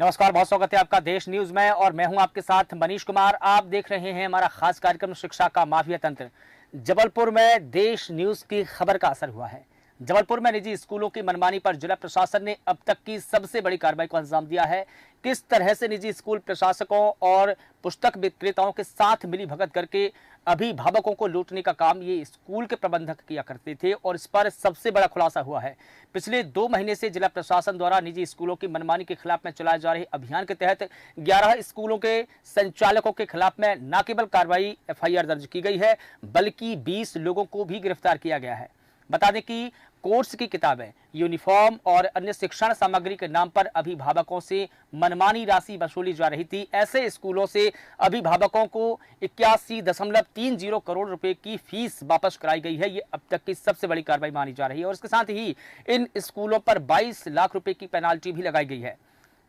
नमस्कार, बहुत स्वागत है आपका देश न्यूज में और मैं हूं आपके साथ मनीष कुमार। आप देख रहे हैं हमारा खास कार्यक्रम शिक्षा का माफिया तंत्र। जबलपुर में देश न्यूज की खबर का असर हुआ है। जबलपुर में निजी स्कूलों की मनमानी पर जिला प्रशासन ने अब तक की सबसे बड़ी कार्रवाई को अंजाम दिया है। किस तरह से निजी स्कूल प्रशासकों और पुस्तक विक्रेताओं के साथ मिली भगत करके अभिभावकों को लूटने का काम ये स्कूल के प्रबंधक किया करते थे और इस पर सबसे बड़ा खुलासा हुआ है। पिछले 2 महीने से जिला प्रशासन द्वारा निजी स्कूलों की मनमानी के खिलाफ में चलाए जा रहे अभियान के तहत 11 स्कूलों के संचालकों के खिलाफ में न केवल कार्रवाई एफआईआर दर्ज की गई है बल्कि 20 लोगों को भी गिरफ्तार किया गया है। बता दें कि कोर्स की किताबें, यूनिफॉर्म और अन्य शिक्षण सामग्री के नाम पर अभिभावकों से मनमानी राशि वसूली जा रही थी। ऐसे स्कूलों से अभिभावकों को 81.30 करोड़ रुपए की फीस वापस कराई गई है। ये अब तक की सबसे बड़ी कार्रवाई मानी जा रही है और इसके साथ ही इन स्कूलों पर 22 लाख रुपए की पेनाल्टी भी लगाई गई है।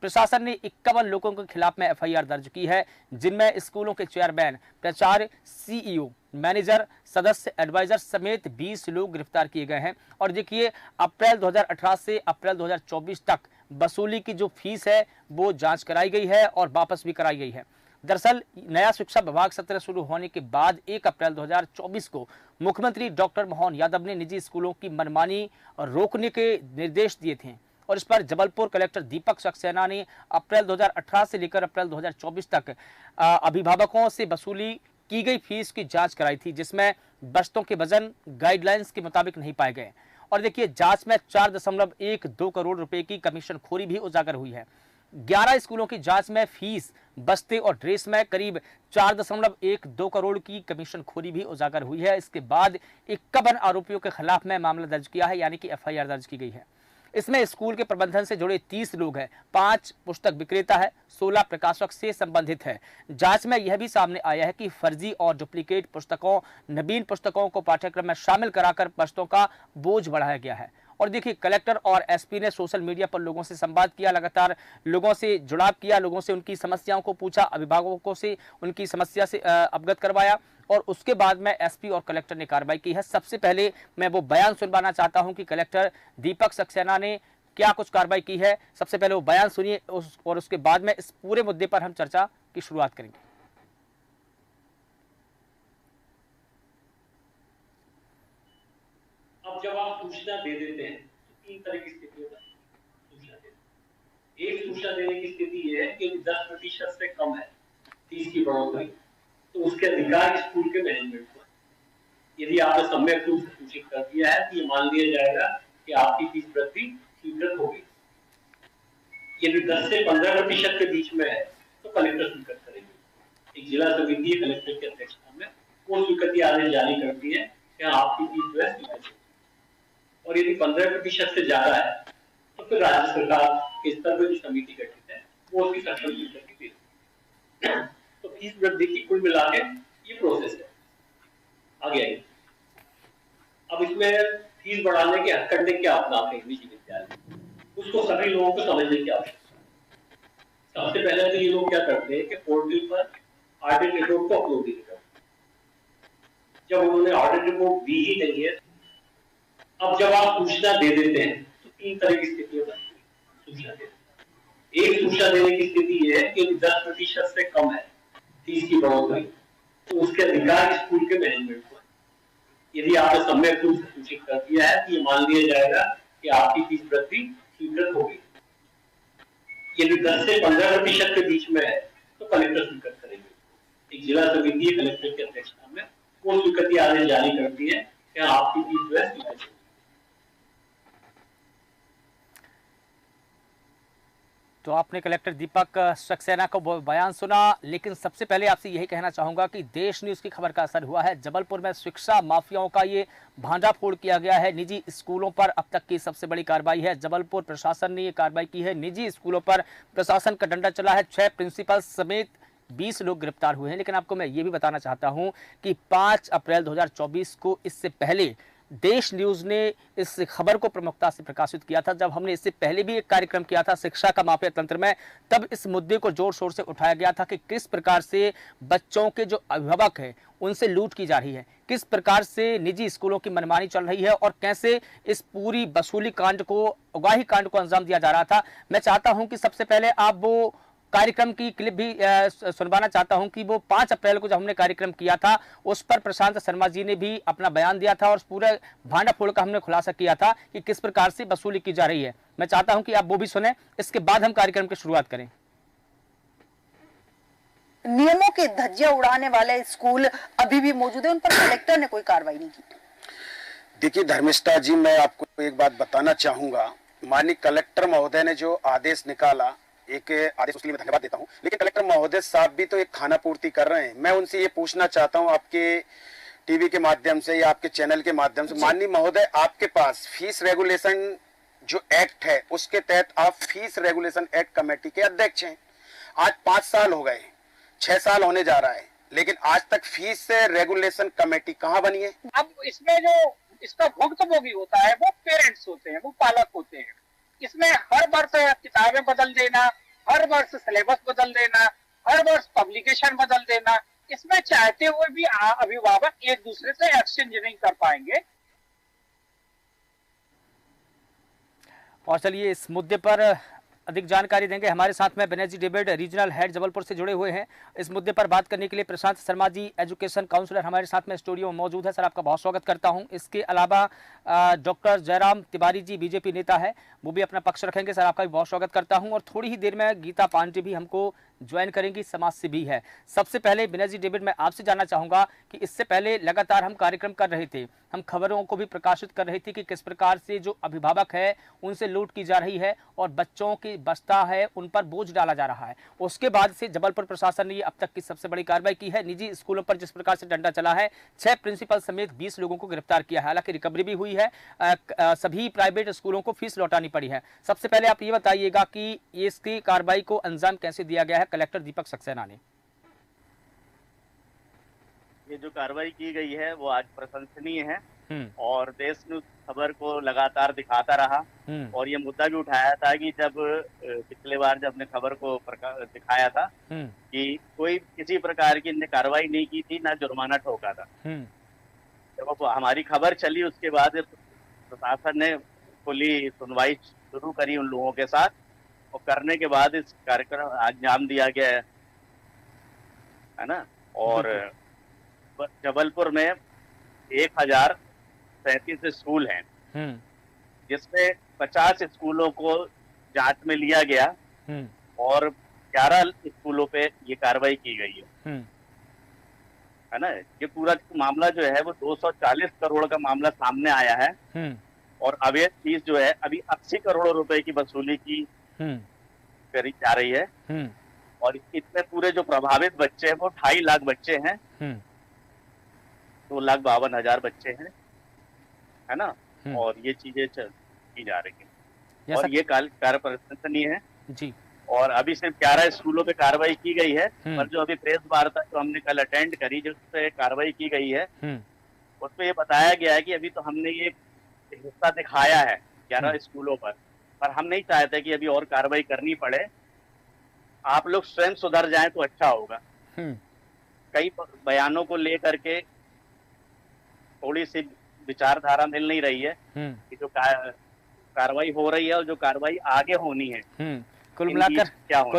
प्रशासन ने 51 लोगों के खिलाफ में एफआईआर दर्ज की है, जिनमें स्कूलों के चेयरमैन, प्राचार्य, सीईओ, मैनेजर, सदस्य, एडवाइजर समेत 20 लोग गिरफ्तार किए गए हैं। और देखिए, अप्रैल 2018 से अप्रैल 2024 तक वसूली की जो फीस है वो जांच कराई गई है और वापस भी कराई गई है। दरअसल नया शिक्षा विभाग सत्र शुरू होने के बाद 1 अप्रैल 2024 को मुख्यमंत्री डॉक्टर मोहन यादव ने निजी स्कूलों की मनमानी रोकने के निर्देश दिए थे और इस पर जबलपुर कलेक्टर दीपक सक्सेना ने अप्रैल 2018 से लेकर अप्रैल 2024 तक अभिभावकों से वसूली की गई फीस की जांच कराई थी, जिसमें बस्तों के वजन गाइडलाइंस के मुताबिक नहीं पाए गए। और देखिए, जांच में 4.12 करोड़ रुपए की कमीशन खोरी भी उजागर हुई है। 11 स्कूलों की जांच में फीस, बस्ते और ड्रेस में करीब 4.12 करोड़ की कमीशन खोरी भी उजागर हुई है। इसके बाद 51 आरोपियों के खिलाफ में मामला दर्ज किया है, यानी कि एफआईआर दर्ज की गई है। इसमें स्कूल के प्रबंधन से जुड़े 30 लोग हैं, 5 पुस्तक विक्रेता है, 16 प्रकाशक से संबंधित है। जांच में यह भी सामने आया है कि फर्जी और डुप्लीकेट पुस्तकों, नवीन पुस्तकों को पाठ्यक्रम में शामिल कराकर बस्तों का बोझ बढ़ाया गया है। और देखिए, कलेक्टर और एसपी ने सोशल मीडिया पर लोगों से संवाद किया, लगातार लोगों से जुड़ाव किया, लोगों से उनकी समस्याओं को पूछा, अभिभावकों से उनकी समस्या से अवगत करवाया और उसके बाद में एसपी और कलेक्टर ने कार्रवाई की है। सबसे पहले मैं वो बयान सुनवाना चाहता हूं कि कलेक्टर दीपक सक्सेना ने क्या कुछ कार्रवाई की है। सबसे पहले वो बयान सुनिए और उसके बाद में इस पूरे मुद्दे पर हम चर्चा की शुरुआत करेंगे। अब जब आप सूचना दे देते हैं तो 3 तरह की स्थितियों में सूचना देते हैं। एक सूचना देने की स्थिति यह है कि 10% से कम है फीस की बढ़ोतरी, तो उसके अधिकार स्कूल के मैनेजमेंट को। यदि आपने सम्यक रूप से सूचित कर दिया है तो ये मान लिया जाएगा कि आपकी फीस वृद्धि स्वीकृत होगी। यदि 10 से 15% के बीच में है तो कलेक्टर स्वीकृत करेंगे। एक जिला समिति कलेक्टर की अध्यक्षता में वो स्वीकृति आदेश जारी करती है कि आपकी फीस जो है स्वीकृत होगी। और यदि 15% से ज्यादा है तो फिर राज्य सरकार के स्तर पर जो समिति गठित है वो उसकी सक्षम स्वीकृति देती है। तो फीस वृद्धि की कुल मिला के ये प्रोसेस है। आगे आइए। अब इसमें फीस बढ़ाने के हथकंडे क्या अपनाते हैं निजी विद्यालय, उसको सभी लोगों को समझने की आवश्यकता है। सबसे पहले तो ये लोग क्या करते हैं कि पोर्टल पर ऑडिट रिपोर्ट को अपलोड नहीं करते। जब उन्होंने ऑडिट रिपोर्ट दी ही नहीं है, अब जब आप सूचना दे देते हैं तो 3 तरह की स्थितियों में सूचना देते हैं। एक सूचना देने की स्थिति यह है कि 10% से कम है फीस की बढ़ोतरी, तो उसके अधिकार स्कूल के मैनेजमेंट को। यदि आपने सम्यक रूप से सूचित कर दिया है तो ये मान लिया जाएगा कि आपकी फीस वृद्धि स्वीकृत होगी। यदि 10 से 15% के बीच में है तो कलेक्टर स्वीकृत करेंगे। एक जिला समिति कलेक्टर की अध्यक्षता में वो स्वीकृति आदेश जारी करती है कि आपकी फीस जो है स्वीकृत होगी। तो आपने कलेक्टर दीपक सक्सेना को बयान सुना, लेकिन सबसे पहले आपसे यही कहना चाहूंगा कि देश न्यूज की खबर का असर हुआ है। जबलपुर में शिक्षा माफियाओं का ये भांडाफोड़ किया गया है। निजी स्कूलों पर अब तक की सबसे बड़ी कार्रवाई है। जबलपुर प्रशासन ने ये कार्रवाई की है। निजी स्कूलों पर प्रशासन का डंडा चला है। 6 प्रिंसिपल समेत 20 लोग गिरफ्तार हुए हैं। लेकिन आपको मैं ये भी बताना चाहता हूँ कि 5 अप्रैल 2024 को इससे पहले देश न्यूज ने इस खबर को प्रमुखता से प्रकाशित किया था। जब हमने इससे पहले भी एक कार्यक्रम किया था शिक्षा का माफिया तंत्र में, तब इस मुद्दे को जोर शोर से उठाया गया था कि किस प्रकार से बच्चों के जो अभिभावक हैं उनसे लूट की जा रही है, किस प्रकार से निजी स्कूलों की मनमानी चल रही है और कैसे इस पूरी वसूली कांड को, उगाही कांड को अंजाम दिया जा रहा था। मैं चाहता हूं कि सबसे पहले आप वो कार्यक्रम की क्लिप भी सुनवाना चाहता हूं कि वो 5 अप्रैल को जब हमने कार्यक्रम किया था उस पर प्रशांत शर्मा जी ने भी अपना बयान दिया था और पूरे भांडाफोड़ का हमने खुलासा किया था कि किस प्रकार से वसूली की जा रही है। मैं चाहता हूं कि आप वो भी सुने, इसके बाद हम कार्यक्रम की शुरुआत करें। नियमों के धज्जियां उड़ाने वाले स्कूल अभी भी मौजूद है, उन पर कलेक्टर ने कोई कार्रवाई नहीं की। देखिए धर्मिष्ठा जी, मैं आपको एक बात बताना चाहूंगा। माननीय कलेक्टर महोदय ने जो आदेश निकाला, एक आदेश उसके लिए मैं धन्यवाद देता हूं, लेकिन कलेक्टर महोदय साहब भी तो एक खाना पूर्ति कर रहे हैं। मैं उनसे ये पूछना चाहता हूं आपके टीवी के माध्यम से या आपके चैनल के माध्यम से, माननीय महोदय आपके पास फीस रेगुलेशन जो एक्ट है उसके तहत आप फीस रेगुलेशन एक्ट कमेटी के अध्यक्ष हैं। आज 5 साल हो गए, 6 साल होने जा रहा है, लेकिन आज तक फीस रेगुलेशन कमेटी कहाँ बनी है? अब इसमें जो इसका भुक्तभोगी होता है वो पेरेंट्स होते हैं, वो पालक होते हैं। इसमें हर वर्ष किताबें बदल देना, हर वर्ष सिलेबस बदल देना, हर वर्ष पब्लिकेशन बदल देना, इसमें चाहते हुए भी अभिभावक एक दूसरे से एक्सचेंज नहीं कर पाएंगे। और चलिए इस मुद्दे पर अधिक जानकारी देंगे। हमारे साथ में Banerjee David, regional head Jabalpur से जुड़े हुए हैं। इस मुद्दे पर बात करने के लिए प्रशांत शर्मा जी, एजुकेशन काउंसलर, हमारे साथ में स्टूडियो में मौजूद है। सर आपका बहुत स्वागत करता हूं। इसके अलावा डॉक्टर जयराम तिवारी जी, बीजेपी नेता है, वो भी अपना पक्ष रखेंगे। सर आपका भी बहुत स्वागत करता हूं। और थोड़ी ही देर में गीता पांडे भी हमको ज्वाइन करेंगी, समाज से भी है। सबसे पहले बेनर्जी डेविड, मैं आपसे जानना चाहूंगा कि इससे पहले लगातार हम कार्यक्रम कर रहे थे, हम खबरों को भी प्रकाशित कर रहे थे कि किस प्रकार से जो अभिभावक है उनसे लूट की जा रही है और बच्चों की बस्ता है उन पर बोझ डाला जा रहा है। उसके बाद से जबलपुर प्रशासन ने ये अब तक की सबसे बड़ी कार्रवाई की है। निजी स्कूलों पर जिस प्रकार से डंडा चला है, 6 प्रिंसिपल समेत 20 लोगों को गिरफ्तार किया है। हालांकि रिकवरी भी हुई है, सभी प्राइवेट स्कूलों को फीस लौटानी पड़ी है। सबसे पहले आप ये बताइएगा कि इसकी कार्रवाई को अंजाम कैसे दिया गया है कलेक्टर दीपक सक्सेना ने? ये जो कार्रवाई की गई है वो आज प्रशंसनीय है और देश न्यूज खबर को लगातार दिखाता रहा और ये मुद्दा भी उठाया था कि जब पिछले बार जब हमने खबर को दिखाया था कि कोई किसी प्रकार की कार्रवाई नहीं की थी, ना जुर्माना ठोका था। जब हमारी खबर चली उसके बाद प्रशासन ने खुली सुनवाई शुरू करी उन लोगों के साथ और करने के बाद इस कार्यक्रम अंजाम दिया गया है ना। और जबलपुर में 1037 स्कूल हैं, जिसमें 50 स्कूलों को जांच में लिया गया और 11 स्कूलों पे ये कार्रवाई की गई है ना। ये पूरा मामला जो है वो 240 करोड़ का मामला सामने आया है और अवैध फीस जो है अभी 80 करोड़ रुपए की वसूली की करी जा रही है और इसमें पूरे जो प्रभावित बच्चे हैं वो 2.5 लाख बच्चे हैं, 2,52,000 बच्चे हैं, है ना। और ये चीजें की जा रही है और ये कार्य प्रशंसनीय है जी। और अभी सिर्फ 11 स्कूलों पे कार्रवाई की गई है, पर जो अभी प्रेस वार्ता जो हमने कल अटेंड करी जिसपे कार्रवाई की गई है उसपे ये बताया गया है कि अभी तो हमने ये हिस्सा दिखाया है 11 स्कूलों पर हम नहीं चाहते कि अभी और कार्रवाई करनी पड़े। आप लोग स्वयं सुधर जाएं तो अच्छा होगा। कई बयानों को लेकर के थोड़ी सी विचारधारा मिल नहीं रही है कि जो कार्रवाई हो रही है और जो कार्रवाई आगे होनी है। कुल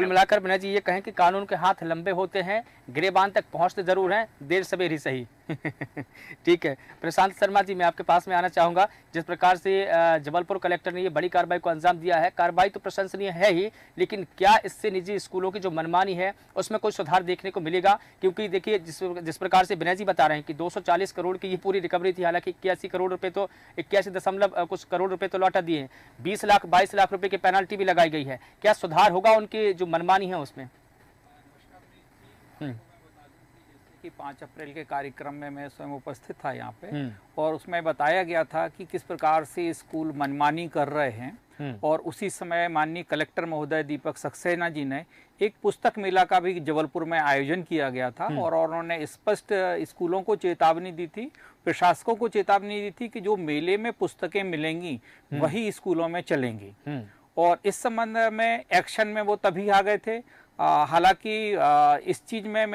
मिलाकर बिना जी ये कहें कि कानून के हाथ लंबे होते हैं, गिरेबान तक पहुंचते जरूर हैं, देर सवेर ही सही। ठीक है प्रशांत शर्मा जी, मैं आपके पास में आना चाहूंगा। जिस प्रकार से जबलपुर कलेक्टर ने ये बड़ी कार्रवाई को अंजाम दिया है, कार्रवाई तो प्रशंसनीय है ही, लेकिन क्या इससे निजी स्कूलों की जो मनमानी है उसमें कोई सुधार देखने को मिलेगा? क्योंकि देखिए जिस प्रकार से विनय जी बता रहे हैं कि 240 करोड़ की ये पूरी रिकवरी थी, हालांकि 81 करोड़ रुपए तो 81 कुछ करोड़ रुपए तो लौटा दिए हैं, 20 लाख 22 लाख रुपए की पेनाल्टी भी लगाई गई है। क्या सुधार होगा उनकी जो मनमानी है उसमें? कि 5 अप्रैल के कार्यक्रम में मैं स्वयं उपस्थित था यहाँ पे, और उसमें बताया गया था कि किस प्रकार से स्कूल मनमानी कर रहे हैं। और उसी समय माननीय कलेक्टर महोदय दीपक सक्सेना जी ने एक पुस्तक मेला का भी जबलपुर में आयोजन किया गया था, और उन्होंने स्पष्ट स्कूलों को चेतावनी दी थी, प्रशासकों को चेतावनी दी थी कि जो मेले में पुस्तकें मिलेंगी वही स्कूलों में चलेंगी। और इस संबंध में एक्शन में वो तभी आ गए थे। हालांकि इस चीज में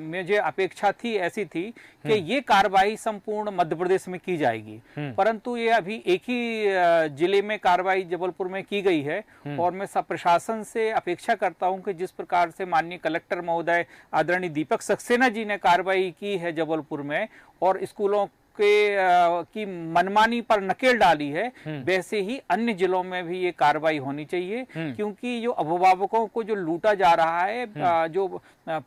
मुझे अपेक्षा थी ऐसी थी कि ये कार्रवाई संपूर्ण मध्य प्रदेश में की जाएगी, परंतु ये अभी एक ही जिले में कार्रवाई जबलपुर में की गई है। और मैं सब प्रशासन से अपेक्षा करता हूं कि जिस प्रकार से माननीय कलेक्टर महोदय आदरणीय दीपक सक्सेना जी ने कार्रवाई की है जबलपुर में और स्कूलों की मनमानी पर नकेल डाली है, वैसे ही अन्य जिलों में भी ये कार्रवाई होनी चाहिए। क्योंकि जो अभिभावकों को जो लूटा जा रहा है, जो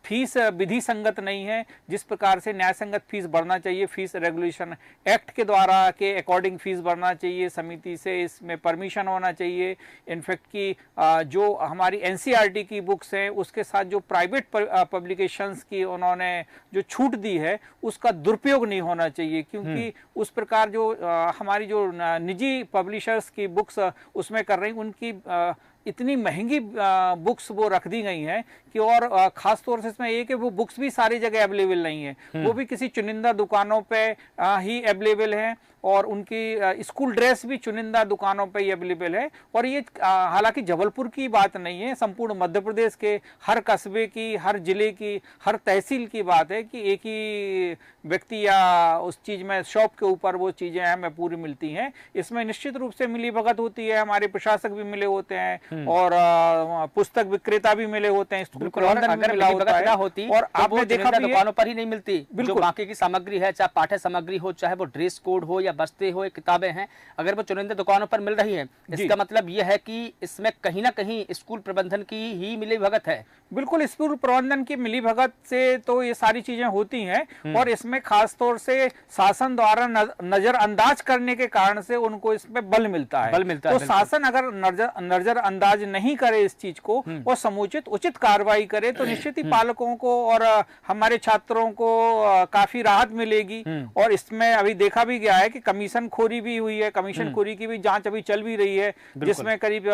फीस विधि संगत नहीं है, जिस प्रकार से न्याय संगत फीस बढ़ना चाहिए, फीस रेगुलेशन एक्ट के द्वारा के अकॉर्डिंग फीस बढ़ना चाहिए, समिति से इसमें परमिशन होना चाहिए। इनफैक्ट की जो हमारी एनसीईआरटी की बुक्स हैं उसके साथ जो प्राइवेट पब्लिकेशंस की उन्होंने जो छूट दी है उसका दुरुपयोग नहीं होना चाहिए, क्योंकि उस प्रकार जो हमारी जो निजी पब्लिशर्स की बुक्स उसमें कर रही उनकी इतनी महंगी बुक्स वो रख दी गई हैं कि, और खास तौर से इसमें एक है वो बुक्स भी सारी जगह अवेलेबल नहीं है, वो भी किसी चुनिंदा दुकानों पे ही अवेलेबल है, और उनकी स्कूल ड्रेस भी चुनिंदा दुकानों पे ही अवेलेबल है। और ये हालांकि जबलपुर की बात नहीं है, संपूर्ण मध्य प्रदेश के हर कस्बे की, हर जिले की, हर तहसील की बात है कि एक ही व्यक्ति या उस चीज में शॉप के ऊपर वो चीजें हमें पूरी मिलती हैं। इसमें निश्चित रूप से मिली भगत होती है, हमारे प्रशासक भी मिले होते हैं और पुस्तक विक्रेता भी मिले होते हैं, अगर मिली भगत ना होती और आपने देखा दुकानों पर ही नहीं मिलती, जो बाकी की सामग्री है, चाहे पाठ्य सामग्री हो, चाहे वो ड्रेस कोड हो या बस्ते हो, किताबें हैं, अगर वो चुनिंदा दुकानों पर मिल रही है, इसका मतलब यह है कि इसमें कहीं ना कहीं स्कूल प्रबंधन की ही मिली भगत है। बिल्कुल, स्कूल प्रबंधन की मिली भगत से तो ये सारी चीजें होती हैं, और इसमें खास तौर से शासन द्वारा नजरअंदाज करने के कारण से उनको इसमें बल मिलता है। तो शासन अगर नजरअंदाज नहीं करे इस चीज को और समुचित उचित कार्रवाई करे तो निश्चित ही पालकों को और हमारे छात्रों को काफी राहत मिलेगी। और इसमें अभी देखा भी गया है कि कमीशन खोरी भी हुई है, कमीशन खोरी की भी जांच अभी चल भी रही है, जिसमें करीब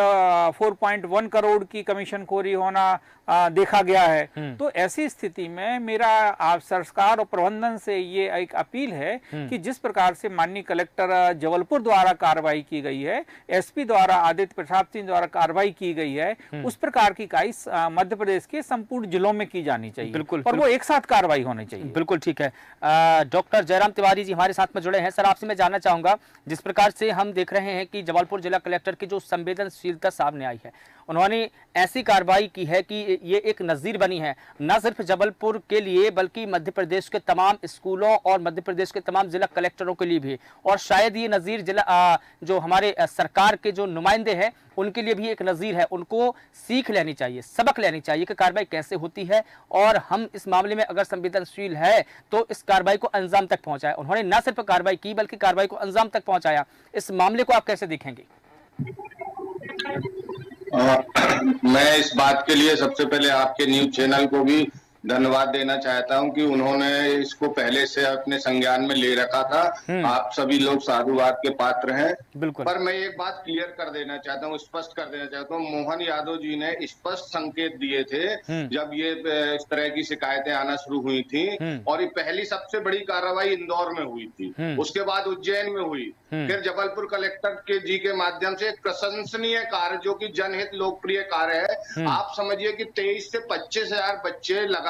4.1 करोड़ की कमीशन खोरी होना देखा गया है। तो ऐसी स्थिति में मेरा आप सरकार और प्रबंधन से ये एक अपील है कि जिस प्रकार से माननीय कलेक्टर जबलपुर द्वारा कार्रवाई की गई है, एसपी द्वारा आदित्य प्रसाद सिंह द्वारा कार्रवाई की गई है, उस प्रकार की कार्रवाई मध्य प्रदेश के संपूर्ण जिलों में की जानी चाहिए। बिल्कुल, और वो एक साथ कार्रवाई होनी चाहिए। बिल्कुल ठीक है। डॉक्टर जयराम तिवारी जी हमारे साथ में जुड़े हैं। सर, आपसे मैं जानना चाहूंगा, जिस प्रकार से हम देख रहे हैं कि जबलपुर जिला कलेक्टर की जो संवेदनशीलता सामने आई है, उन्होंने ऐसी कार्रवाई की है कि ये एक नजीर बनी है, न सिर्फ जबलपुर के लिए बल्कि मध्य प्रदेश के तमाम स्कूलों और मध्य प्रदेश के तमाम जिला कलेक्टरों के लिए भी, और शायद ये नजीर जिला जो हमारे सरकार के जो नुमाइंदे हैं उनके लिए भी एक नजीर है। उनको सीख लेनी चाहिए, सबक लेनी चाहिए कि कार्रवाई कैसे होती है, और हम इस मामले में अगर संवेदनशील है तो इस कार्रवाई को अंजाम तक पहुंचाए। उन्होंने न सिर्फ कार्रवाई की बल्कि कार्रवाई को अंजाम तक पहुंचाया। इस मामले को आप कैसे देखेंगे? मैं इस बात के लिए सबसे पहले आपके न्यूज चैनल को भी धन्यवाद देना चाहता हूं कि उन्होंने इसको पहले से अपने संज्ञान में ले रखा था। आप सभी लोग साधुवाद के पात्र हैं। बिल्कुल। पर मैं एक बात क्लियर कर देना चाहता हूं, स्पष्ट कर देना चाहता हूं, मोहन यादव जी ने स्पष्ट संकेत दिए थे जब ये इस तरह की शिकायतें आना शुरू हुई थी, और ये पहली सबसे बड़ी कार्रवाई इंदौर में हुई थी, उसके बाद उज्जैन में हुई, फिर जबलपुर कलेक्टर के जी के माध्यम से एक प्रशंसनीय कार्य जो कि जनहित लोकप्रिय कार्य है। आप समझिए कि 23 से 25,000 बच्चे लगातार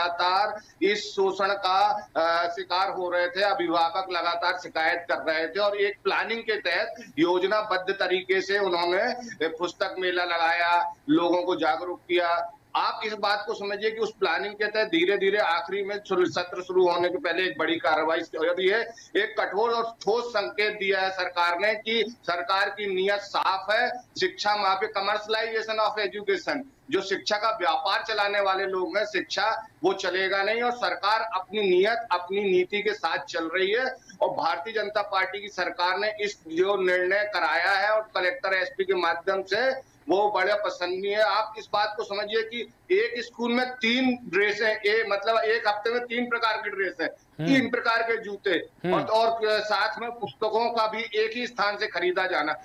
इस शोषण का शिकार हो रहे थे, अभिभावक लगातार शिकायत कर रहे थे, और एक प्लानिंग के तहत योजनाबद्ध तरीके से उन्होंने पुस्तक मेला लगाया, लोगों को जागरूक किया। आप इस बात को समझिए कि उस प्लानिंग के तहत धीरे धीरे आखिरी में सत्र शुरू होने के पहले एक बड़ी कार्रवाई हुई है। एक कठोर और ठोस संकेत दिया है सरकार ने कि सरकार की नीयत साफ है। शिक्षा माफी, कमर्शलाइजेशन ऑफ एजुकेशन, जो शिक्षा का व्यापार चलाने वाले लोग हैं, शिक्षा वो चलेगा नहीं, और सरकार अपनी नीयत अपनी नीति के साथ चल रही है। और भारतीय जनता पार्टी की सरकार ने इस जो निर्णय कराया है और कलेक्टर एसपी के माध्यम से वो बड़ा पसंदनीय है। आप इस बात को समझिए कि एक स्कूल में 3 ड्रेस है, मतलब एक हफ्ते में 3 प्रकार की ड्रेस है, 3 प्रकार के जूते, और साथ में पुस्तकों का भी एक ही स्थान से खरीदा जाना।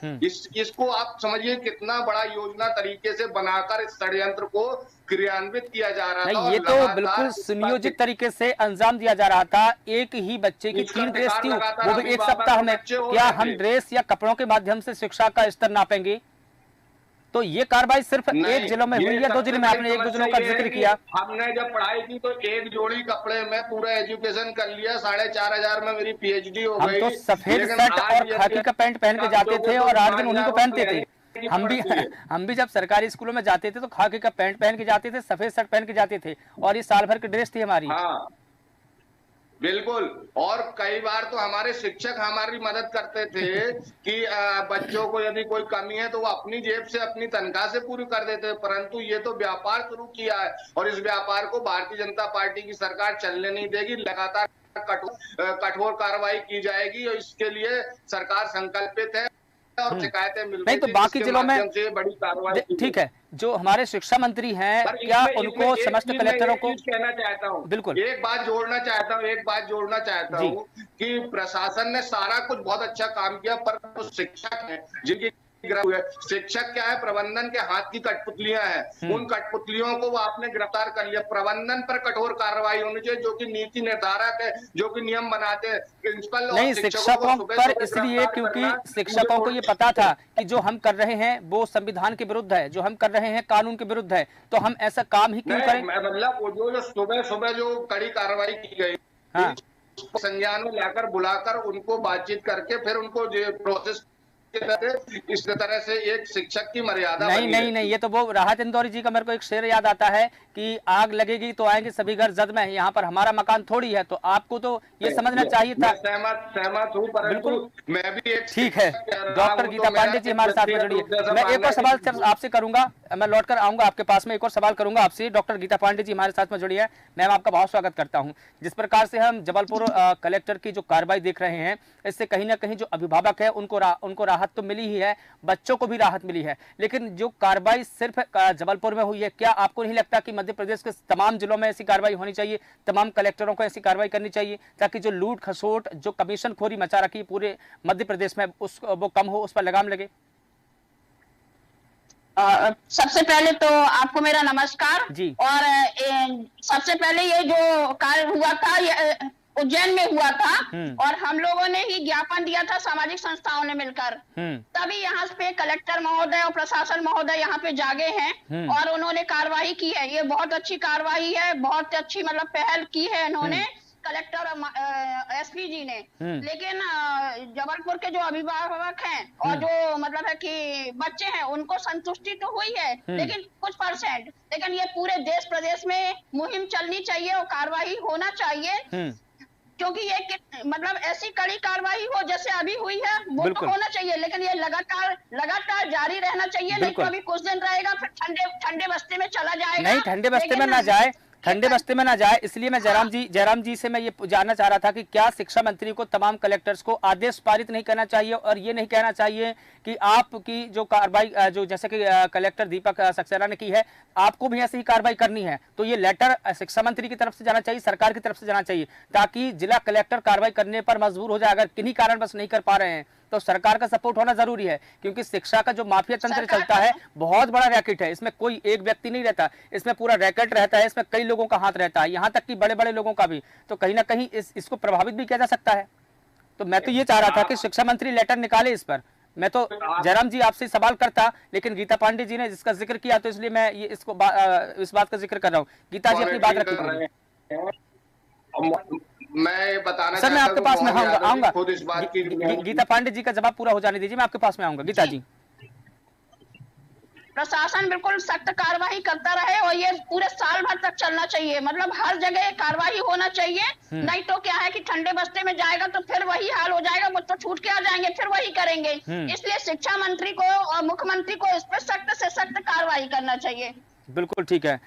इसको आप समझिए कितना बड़ा योजना तरीके से बनाकर इस षड्यंत्र को क्रियान्वित किया जा रहा था। ये तो बिल्कुल सुनियोजित तरीके से अंजाम दिया जा रहा था। एक ही बच्चे की 3 ड्रेस थी, वो भी एक सप्ताह में। क्या हम ड्रेस या कपड़ों के माध्यम से शिक्षा का स्तर नापेंगे? तो ये कार्रवाई सिर्फ एक जिलों में हुई है, 2 जिलों में? आपने 1-2 जिलों का जिक्र किया। हमने जब पढ़ाई की तो एक जोड़ी कपड़े में पूरा एजुकेशन कर लिया, 4,500 में मेरी पीएचडी हो गई। हम तो सफेद शर्ट और खाकी का पैंट पहन के जाते थे और 8 दिन उन्हीं को पहनते थे। हम भी जब सरकारी स्कूलों में जाते थे तो खाकी का पैंट पहन के जाते थे, सफेद शर्ट पहन के जाते थे, और ये साल भर की ड्रेस थी हमारी। हाँ बिल्कुल। और कई बार तो हमारे शिक्षक हमारी मदद करते थे कि बच्चों को यदि कोई कमी है तो वो अपनी जेब से अपनी तनख्वाह से पूरी कर देते, परंतु ये तो व्यापार शुरू किया है और इस व्यापार को भारतीय जनता पार्टी की सरकार चलने नहीं देगी। लगातार कठोर कार्रवाई की जाएगी और इसके लिए सरकार संकल्पित है और शिकायतें मिल रही। नहीं तो बाकी जिलों में बड़ी कार्रवाई ठीक है। जो हमारे शिक्षा मंत्री हैं, क्या उनको समस्त कलेक्टरों को कहना चाहता हूँ, बिल्कुल एक बात जोड़ना चाहता हूँ कि प्रशासन ने सारा कुछ बहुत अच्छा काम किया, पर शिक्षक हैं जिनकी शिक्षक क्या है, प्रबंधन के हाथ की कठपुतलियां हैं। उन कठपुतलियों को वो आपने गिरफ्तार कर लिया। प्रबंधन पर कठोर कार्रवाई होनी चाहिए, जो कि नीति निर्धारक है, जो कि नियम बनाते हैं। प्रिंसिपल नहीं, शिक्षकों पर इसलिए क्योंकि शिक्षकों को ये पता था कि जो हम कर रहे हैं वो संविधान के विरुद्ध है, जो हम कर रहे हैं कानून के विरुद्ध है, तो हम ऐसा काम ही क्यों करें? मतलब जो सुबह जो कड़ी कार्रवाई की गई, हाँ। संज्ञान में लाकर बुलाकर उनको बातचीत करके फिर उनको प्रोसेस इस तरह से एक शिक्षक की मर्यादा नहीं, ये तो वो राहत इंदौरी जी का मेरे को एक शेर याद आता है कि आग लगेगी तो आएंगे सभी घर जद में, यहाँ पर हमारा मकान थोड़ी है। तो आपको तो ये समझना चाहिए था। सहमत हूँ, बिल्कुल मैं भी एक ठीक है। डॉक्टर गीता पांडे जी हमारे साथ में जुड़िए। मैं एक और सवाल आपसे करूंगा, मैं लौट कर आऊंगा आपके पास में, एक और सवाल करूंगा आपसे। डॉक्टर गीता पांडे जी हमारे साथ में जुड़ी है। मैम आपका बहुत स्वागत करता हूँ। जिस प्रकार से हम जबलपुर कलेक्टर की जो कार्रवाई देख रहे हैं, इससे कहीं ना कहीं जो अभिभावक है उनको राहत तो मिली ही है, बच्चों को भी राहत मिली है, लेकिन जो कार्रवाई सिर्फ जबलपुर में हुई है, क्या आपको नहीं लगता कि मध्य प्रदेश के तमाम जिलों में ऐसी कार्रवाई होनी चाहिए, तमाम कलेक्टरों को ऐसी कार्रवाई करनी चाहिए, ताकि जो लूट खसोट, जो कमीशन खोरी मचा रखी पूरे मध्य प्रदेश में, वो कम हो, उस पर लगाम लगे? सबसे पहले तो आपको मेरा नमस्कार जी। और सबसे पहले ये जो कार्य हुआ था उज्जैन में हुआ था और हम लोगों ने ही ज्ञापन दिया था, सामाजिक संस्थाओं ने मिलकर, तभी यहाँ पे कलेक्टर महोदय और प्रशासन महोदय यहाँ पे जागे हैं और उन्होंने कार्रवाई की है। ये बहुत अच्छी कार्रवाई है, बहुत अच्छी मतलब पहल की है इन्होंने, कलेक्टर और एसपी जी ने। लेकिन जबलपुर के जो अभिभावक हैं और जो मतलब है कि बच्चे हैं, उनको संतुष्टि तो हुई है, लेकिन कुछ परसेंट। लेकिन ये पूरे देश प्रदेश में मुहिम चलनी चाहिए और कार्रवाई होना चाहिए, क्योंकि ये मतलब ऐसी कड़ी कार्रवाई हो जैसे अभी हुई है वो तो होना चाहिए, लेकिन ये लगातार जारी रहना चाहिए। नहीं तो अभी कुछ दिन रहेगा फिर ठंडे बस्ते में चला जाएगा। नहीं, ठंडे बस्ते में ना जाए, ठंडे बस्ते में ना जाए। इसलिए मैं जयराम जी से मैं ये जानना चाह रहा था कि क्या शिक्षा मंत्री को तमाम कलेक्टर्स को आदेश पारित नहीं करना चाहिए और ये नहीं कहना चाहिए कि आपकी जो कार्रवाई जो जैसे कि कलेक्टर दीपक सक्सेना ने की है, आपको भी ऐसी ही कार्रवाई करनी है, तो ये लेटर शिक्षा मंत्री की तरफ से जाना चाहिए, सरकार की तरफ से जाना चाहिए, ताकि जिला कलेक्टर कार्रवाई करने पर मजबूर हो जाए। अगर किन्हीं कारणवश नहीं कर पा रहे हैं तो सरकार का सपोर्ट होना जरूरी है, क्योंकि शिक्षा का जो माफिया तंत्र चलता है बहुत बड़ा रैकेट है। इसमें कोई एक व्यक्ति नहीं रहता, इसमें पूरा रैकेट रहता है, इसमें कई लोगों का हाथ रहता है, यहाँ तक कि बड़े बड़े लोगों का भी। तो कहीं ना कहीं इसको प्रभावित भी किया जा सकता है। तो मैं तो ये चाह रहा था कि शिक्षा मंत्री लेटर निकाले इस पर। मैं तो जयराम जी आपसे सवाल करता, लेकिन गीता पांडे जी ने जिसका जिक्र किया तो इसलिए मैं ये इस बात का जिक्र कर रहा हूँ। गीता जी अपनी बात रखिए। मैं बताना सर, मैं आपके पास में आऊंगा। गीता पांडे जी का जवाब पूरा हो जाने दीजिए, मैं आपके पास में आऊंगा। गीता जी, प्रशासन बिल्कुल सख्त कार्रवाई करता रहे और ये पूरे साल भर तक चलना चाहिए, मतलब हर जगह कार्रवाई होना चाहिए। नहीं तो क्या है कि ठंडे बस्ते में जाएगा तो फिर वही हाल हो जाएगा, वो तो छूट के आ जाएंगे, फिर वही करेंगे। इसलिए शिक्षा मंत्री को और मुख्यमंत्री को इस पर सख्त से सख्त कार्रवाई करना चाहिए। बिल्कुल ठीक है।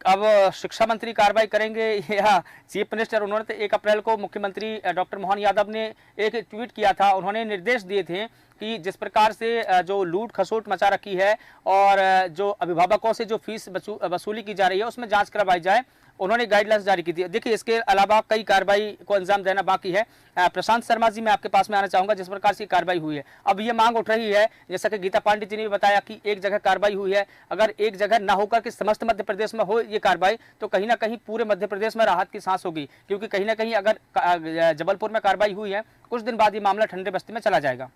अब शिक्षा मंत्री कार्रवाई करेंगे या चीफ मिनिस्टर? उन्होंने 1 अप्रैल को मुख्यमंत्री डॉक्टर मोहन यादव ने एक ट्वीट किया था, उन्होंने निर्देश दिए थे कि जिस प्रकार से जो लूट खसोट मचा रखी है और जो अभिभावकों से जो फीस वसूली की जा रही है उसमें जांच करवाई जाए, उन्होंने गाइडलाइंस जारी की थी। देखिए, इसके अलावा कई कार्रवाई को अंजाम देना बाकी है। प्रशांत शर्मा जी, मैं आपके पास में आना चाहूंगा। जिस प्रकार से कार्रवाई हुई है, अब ये मांग उठ रही है, जैसा कि गीता पांडे जी ने भी बताया कि एक जगह कार्रवाई हुई है, अगर एक जगह ना होकर कि समस्त मध्य प्रदेश में हो ये कार्रवाई, तो कहीं ना कहीं पूरे मध्य प्रदेश में राहत की सांस होगी, क्योंकि कहीं ना कहीं अगर जबलपुर में कार्रवाई हुई है, कुछ दिन बाद ये मामला ठंडे बस्ती में चला जाएगा।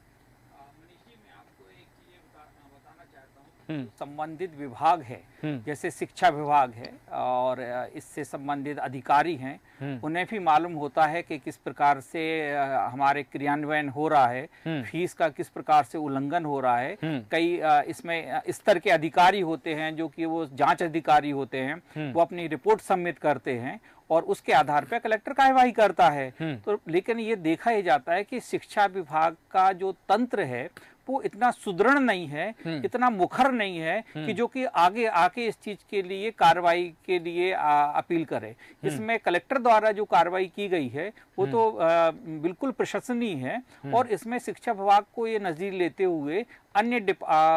संबंधित विभाग है, जैसे शिक्षा विभाग है और इससे संबंधित अधिकारी हैं, उन्हें भी मालूम होता है कि किस प्रकार से हमारे क्रियान्वयन हो रहा है, फीस का किस प्रकार से उल्लंघन हो रहा है। कई इसमें स्तर के अधिकारी होते हैं जो कि वो जांच अधिकारी होते हैं, वो अपनी रिपोर्ट सबमिट करते हैं और उसके आधार पर कलेक्टर कार्यवाही करता है। तो लेकिन ये देखा ही जाता है कि शिक्षा विभाग का जो तंत्र है वो इतना सुदृढ़ नहीं है, इतना मुखर नहीं है कि जो कि आगे आके इस चीज के लिए कार्रवाई के लिए अपील करे। इसमें कलेक्टर द्वारा जो कार्रवाई की गई है वो तो बिल्कुल प्रशंसनीय है और इसमें शिक्षा विभाग को ये नजदीक लेते हुए अन्य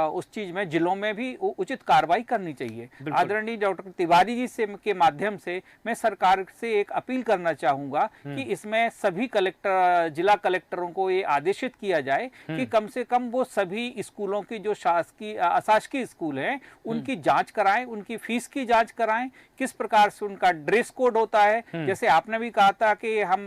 उस चीज में जिलों में भी उचित कार्रवाई करनी चाहिए। आदरणीय डॉक्टर तिवारी जी से के माध्यम से मैं सरकार से एक अपील करना चाहूंगा कि इसमें सभी कलेक्टर, जिला कलेक्टरों को ये आदेशित किया जाए कि कम से कम वो सभी स्कूलों की जो शासकीय अशासकीय स्कूल हैं उनकी जांच कराएं, उनकी फीस की जांच कराएं, किस प्रकार से उनका ड्रेस कोड होता है। जैसे आपने भी कहा था कि हम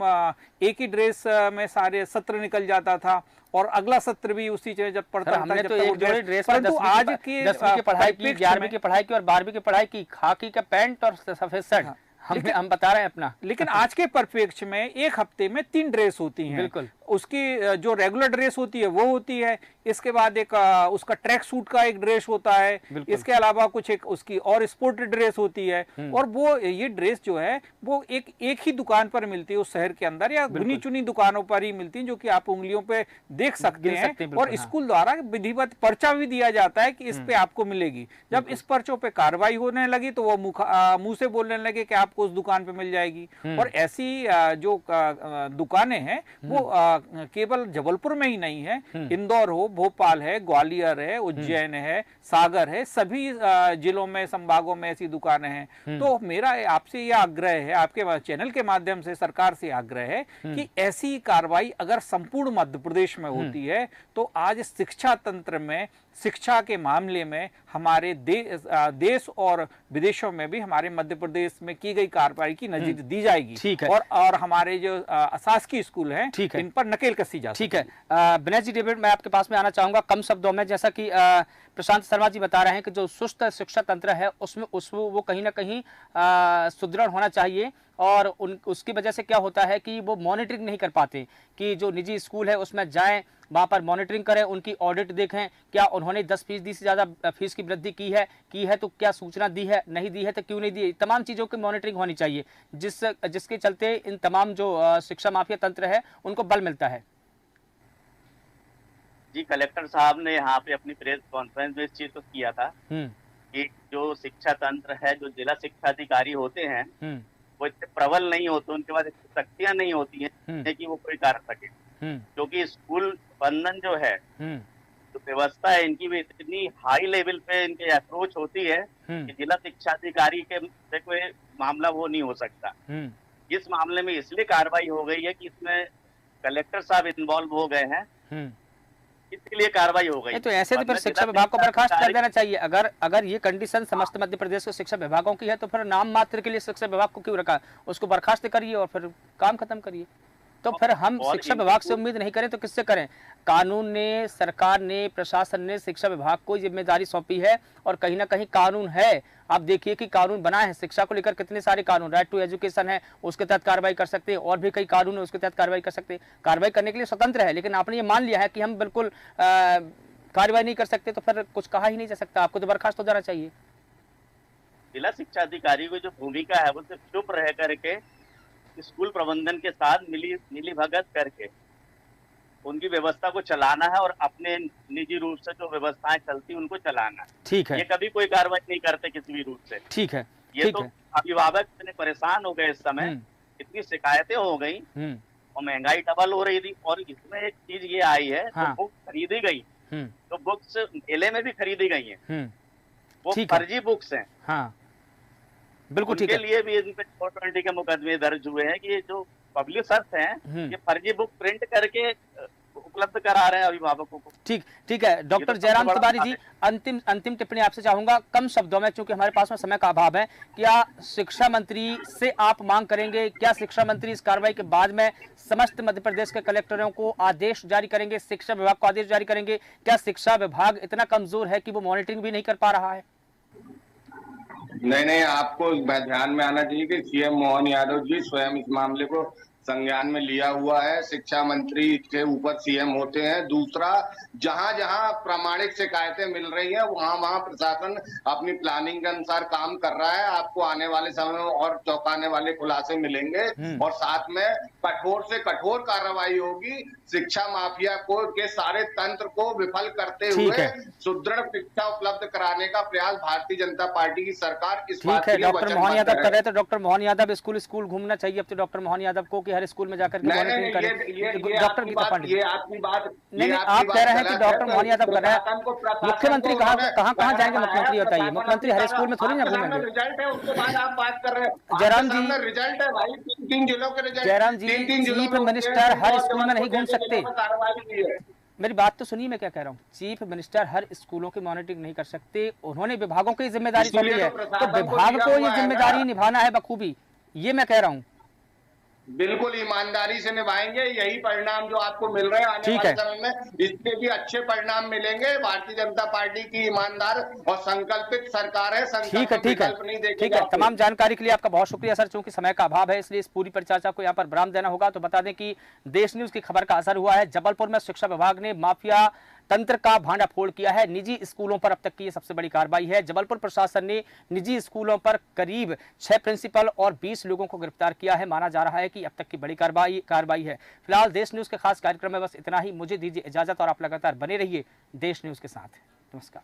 एक ही ड्रेस में सारे सत्र निकल जाता था और अगला सत्र भी उसी जब पढ़ता था। हमने तो एक जोड़ी ड्रेस, परंतु आज की 10वीं की पढ़ाई की, 11वीं की पढ़ाई की और 12वीं की पढ़ाई की, खाकी का पैंट और सफेद शर्ट हम बता रहे हैं अपना। लेकिन आज के परिप्रेक्ष्य में एक हफ्ते में 3 ड्रेस होती हैं। बिल्कुल। उसकी जो रेगुलर ड्रेस होती है वो होती है, इसके बाद एक उसका ट्रैक सूट का एक ड्रेस होता है, इसके अलावा कुछ एक उसकी और स्पोर्ट ड्रेस होती है। और वो ये ड्रेस जो है वो एक ही दुकान पर मिलती है उस शहर के अंदर, या गुनी चुनी दुकानों पर ही मिलती है, जो कि आप उंगलियों पे देख सकते हैं। और स्कूल द्वारा विधिवत पर्चा भी दिया जाता है कि इस पे आपको मिलेगी। जब इस पर्चों पे कार्रवाई होने लगी तो वो मुंह से बोलने लगे कि आपको उस दुकान पे मिल जाएगी। और ऐसी जो दुकानें हैं वो केवल जबलपुर में ही नहीं है, इंदौर हो, भोपाल है, ग्वालियर है, उज्जैन है, सागर है, सभी जिलों में, संभागों में ऐसी दुकानें हैं। तो मेरा आपसे यह आग्रह है, आपके चैनल के माध्यम से सरकार से आग्रह है कि ऐसी कार्रवाई अगर संपूर्ण मध्य प्रदेश में होती है तो आज शिक्षा तंत्र में, शिक्षा के मामले में हमारे देश और विदेशों में भी हमारे मध्य प्रदेश में की गई कार्रवाई की नजीर दी जाएगी। ठीक है। और हमारे जो अशासकीय स्कूल हैं इन पर नकेल कसी जाती है। ठीक है। विनय जी, डेविड, मैं आपके पास में आना चाहूंगा कम शब्दों में। जैसा कि प्रशांत शर्मा जी बता रहे हैं कि जो सुस्त शिक्षा तंत्र है उसमें वो कहीं ना कहीं सुदृढ़ होना चाहिए और उसकी वजह से क्या होता है कि वो मॉनिटरिंग नहीं कर पाते कि जो निजी स्कूल है उसमें जाएं, वहां पर मॉनिटरिंग करें, उनकी ऑडिट देखें, क्या उन्होंने 10% से ज्यादा फीस की वृद्धि की है तो क्या सूचना दी है, नहीं दी है तो क्यों नहीं दी। तमाम चीजों की मॉनिटरिंग होनी चाहिए जिसके चलते इन तमाम जो शिक्षा माफिया तंत्र है उनको बल मिलता है। जी, कलेक्टर साहब ने यहाँ पे अपनी प्रेस कॉन्फ्रेंस में इस चीज को किया था कि जो शिक्षा तंत्र है, जो जिला शिक्षा अधिकारी होते हैं वो इतने प्रबल नहीं होते, उनके पास इतनी शक्तियां नहीं होती हैं कि वो कोई कर सके। क्योंकि स्कूल प्रबंधन जो है, जो व्यवस्था है, इनकी भी इतनी हाई लेवल पे इनकी अप्रोच होती है कि जिला शिक्षा अधिकारी के से कोई मामला वो नहीं हो सकता। इस मामले में इसलिए कार्रवाई हो गई है कि इसमें कलेक्टर साहब इन्वॉल्व हो गए हैं, इसलिए कार्रवाई हो गई। तो ऐसे तो फिर शिक्षा विभाग को बर्खास्त कर देना चाहिए। अगर ये कंडीशन समस्त मध्य प्रदेश के शिक्षा विभागों की है तो फिर नाम मात्र के लिए शिक्षा विभाग को क्यों रखा, उसको बर्खास्त करिए और फिर काम खत्म करिए। तो फिर हम शिक्षा विभाग से उम्मीद नहीं करें तो किससे करें। कानून ने, सरकार ने, प्रशासन ने शिक्षा विभाग को जिम्मेदारी सौंपी है और कहीं ना कहीं कानून है। आप देखिए कि कानून बना है शिक्षा को लेकर, कितने सारे कानून, राइट टू एजुकेशन है, उसके तहत कार्रवाई कर सकते हैं, और भी कई कानून है उसके तहत कार्रवाई कर सकते हैं। कार्रवाई करने के लिए स्वतंत्र है, लेकिन आपने ये मान लिया है कि हम बिल्कुल कार्रवाई नहीं कर सकते, तो फिर कुछ कहा ही नहीं जा सकता। आपको तो बर्खास्त हो जाना चाहिए। जिला शिक्षा अधिकारी की जो भूमिका है वो सिर्फ चुप रह करके स्कूल प्रबंधन के साथ मिली भगत करके उनकी व्यवस्था को चलाना है और अपने निजी रूप से जो व्यवस्थाएं चलती उनको चलाना है। ठीक है। ये कभी कोई कार्रवाई नहीं करते किसी भी रूप से। ठीक है। ये तो अभिभावक इतने परेशान हो गए इस समय, इतनी शिकायतें हो गई और महंगाई डबल हो रही थी। और इसमें एक चीज ये आई है, जो बुक खरीदी गई, तो बुक्स मेले में भी खरीदी गई हैं, वो फर्जी बुक्स हैं। हाँ, बिल्कुल ठीक है। उनके लिए भी इन पे 420 के मुकदमे दर्ज हुए हैं कि ये जो पब्लिशर्स हैं ये फर्जी बुक प्रिंट करके उपलब्ध करा रहे हैं अभिभावकों को। ठीक है। डॉक्टर जयराम तिवारी जी, अंतिम टिप्पणी आपसे चाहूंगा कम शब्दों में, क्योंकि हमारे पास में समय का अभाव है। क्या शिक्षा मंत्री से आप मांग करेंगे, क्या शिक्षा मंत्री इस कार्रवाई के बाद में समस्त मध्य प्रदेश के कलेक्टरों को आदेश जारी करेंगे, शिक्षा विभाग को आदेश जारी करेंगे? क्या शिक्षा विभाग इतना कमजोर है कि वो मॉनिटरिंग भी नहीं कर पा रहा है? नहीं, आपको ध्यान में आना चाहिए कि सीएम मोहन यादव जी स्वयं इस मामले को संज्ञान में लिया हुआ है। शिक्षा मंत्री के ऊपर सीएम होते हैं। दूसरा, जहां जहां प्रामाणिक शिकायतें मिल रही हैं वहां प्रशासन अपनी प्लानिंग के अनुसार काम कर रहा है। आपको आने वाले समय में और चौंकाने वाले खुलासे मिलेंगे और साथ में कठोर से कठोर कार्रवाई होगी। शिक्षा माफिया को के सारे तंत्र को विफल करते हुए सुदृढ़ शिक्षा उपलब्ध कराने का प्रयास भारतीय जनता पार्टी की सरकार इस बात के लिए वचनबद्ध है। डॉक्टर मोहन यादव कर रहे थे, डॉक्टर मोहन यादव स्कूल घूमना चाहिए अब तो डॉक्टर मोहन यादव को, कि हर स्कूल में जाकर के मॉनिटरिंग करें। डॉक्टर गीता पांडे, ये आपकी बात नहीं, आप कह रहे हैं कि डॉक्टर मोहन यादव कर रहे हैं। मुख्यमंत्री कहाँ जाएंगे? मुख्यमंत्री बताइए, मुख्यमंत्री हर स्कूल में थोड़ी ना घूमेंगे। रिजल्ट है, उसके बाद आप बात कर रहे हैं। जयराम जी, रिजल्ट है भाई, 3 जिलों के रिजल्ट। जयराम जी, चीफ मिनिस्टर हर स्कूल में नहीं घूम सकते। मेरी बात तो सुनिए, मैं क्या कह रहा हूँ। चीफ मिनिस्टर हर स्कूलों की मॉनिटरिंग नहीं कर सकते, उन्होंने विभागों की जिम्मेदारी सौंपी है, तो विभाग को ये जिम्मेदारी निभाना है बखूबी, ये मैं कह रहा हूँ। बिल्कुल ईमानदारी से निभाएंगे, यही परिणाम जो आपको मिल रहे हैं आने वाले समय में इसके भी अच्छे परिणाम मिलेंगे। भारतीय जनता पार्टी की ईमानदार और संकल्पित सरकार है। ठीक है। तमाम जानकारी के लिए आपका बहुत शुक्रिया सर। चूंकि समय का अभाव है इसलिए इस पूरी परिचर्चा को यहाँ पर विराम देना होगा। तो बता दें कि देश न्यूज की खबर का असर हुआ है। जबलपुर में शिक्षा विभाग ने माफिया तंत्र का भांडाफोड़ किया है। निजी स्कूलों पर अब तक की ये सबसे बड़ी कार्रवाई है। जबलपुर प्रशासन ने निजी स्कूलों पर करीब 6 प्रिंसिपल और 20 लोगों को गिरफ्तार किया है। माना जा रहा है कि अब तक की बड़ी कार्रवाई है। फिलहाल देश न्यूज के खास कार्यक्रम में बस इतना ही। मुझे दीजिए इजाजत और आप लगातार बने रहिए देश न्यूज के साथ। नमस्कार।